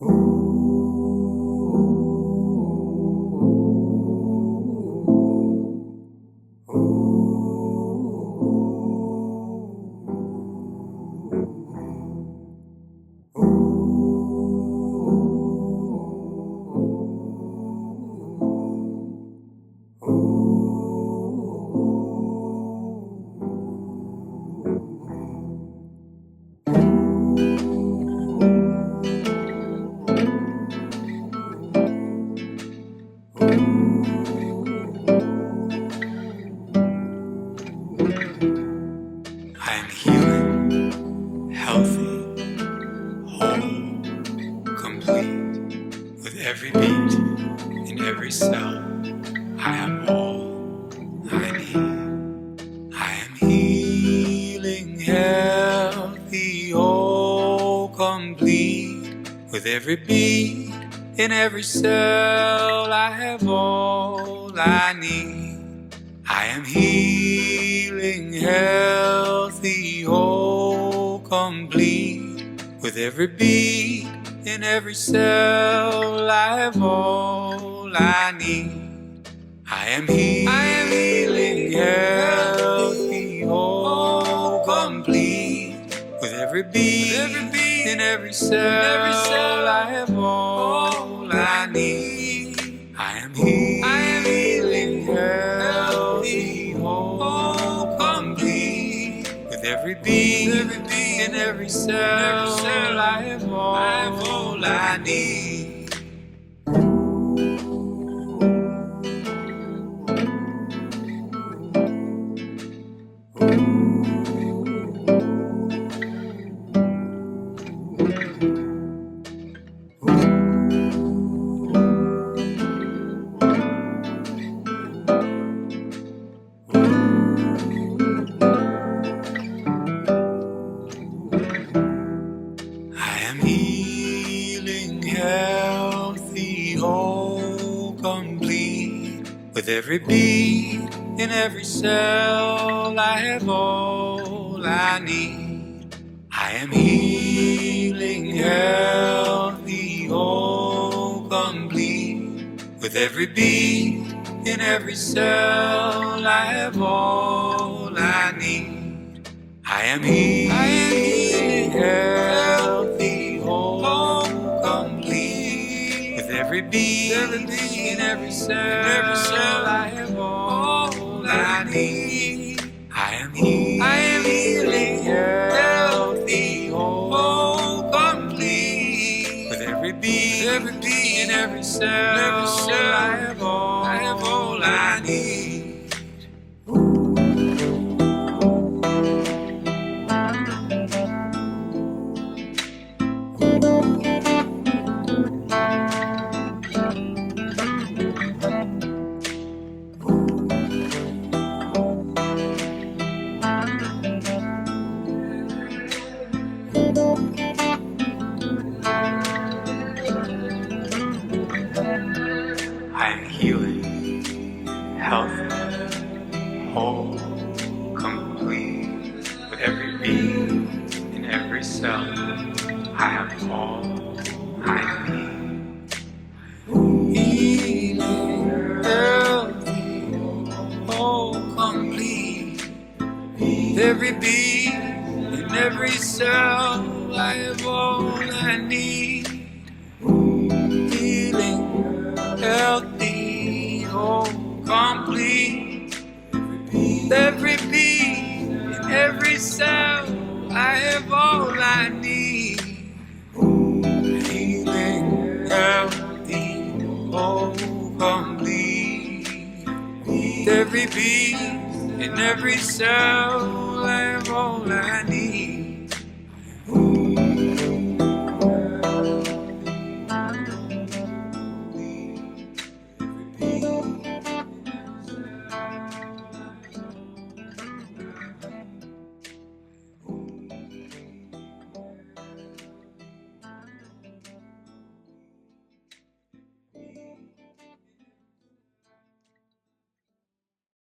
I am healing, healthy, whole, complete. With every beat, in every cell, I am all I need. I am healing, healthy, whole, complete. With every beat, in every cell, I have all I need. I am healing, healthy, whole, complete. With every beat, in every cell, I have all I need. I am healing, healthy, whole, complete. With every beat, in every cell, I have all I need. I am healing, healthy, whole, complete. With every beat, in every cell, I have all I need. Healthy, whole, complete. With every beat, in every cell, I have all I need. I am healing, healthy, whole, complete. With every beat, in every cell, I have all I need. I am healing, healthy, whole, complete. With every beat, in every cell, I have all I need. I am healing, healthy, whole, complete. With every beat, in every cell, I have all I need. I am healing, healthy, whole, complete. With every beat, in every cell, I have all I need. Healing, healthy, whole, complete. With every beat, in every cell, I have all I need. Healing, healthy, whole, complete. Every beat, in every cell, I have all I need. Healing, healthy, whole, complete. Every beat, in every cell,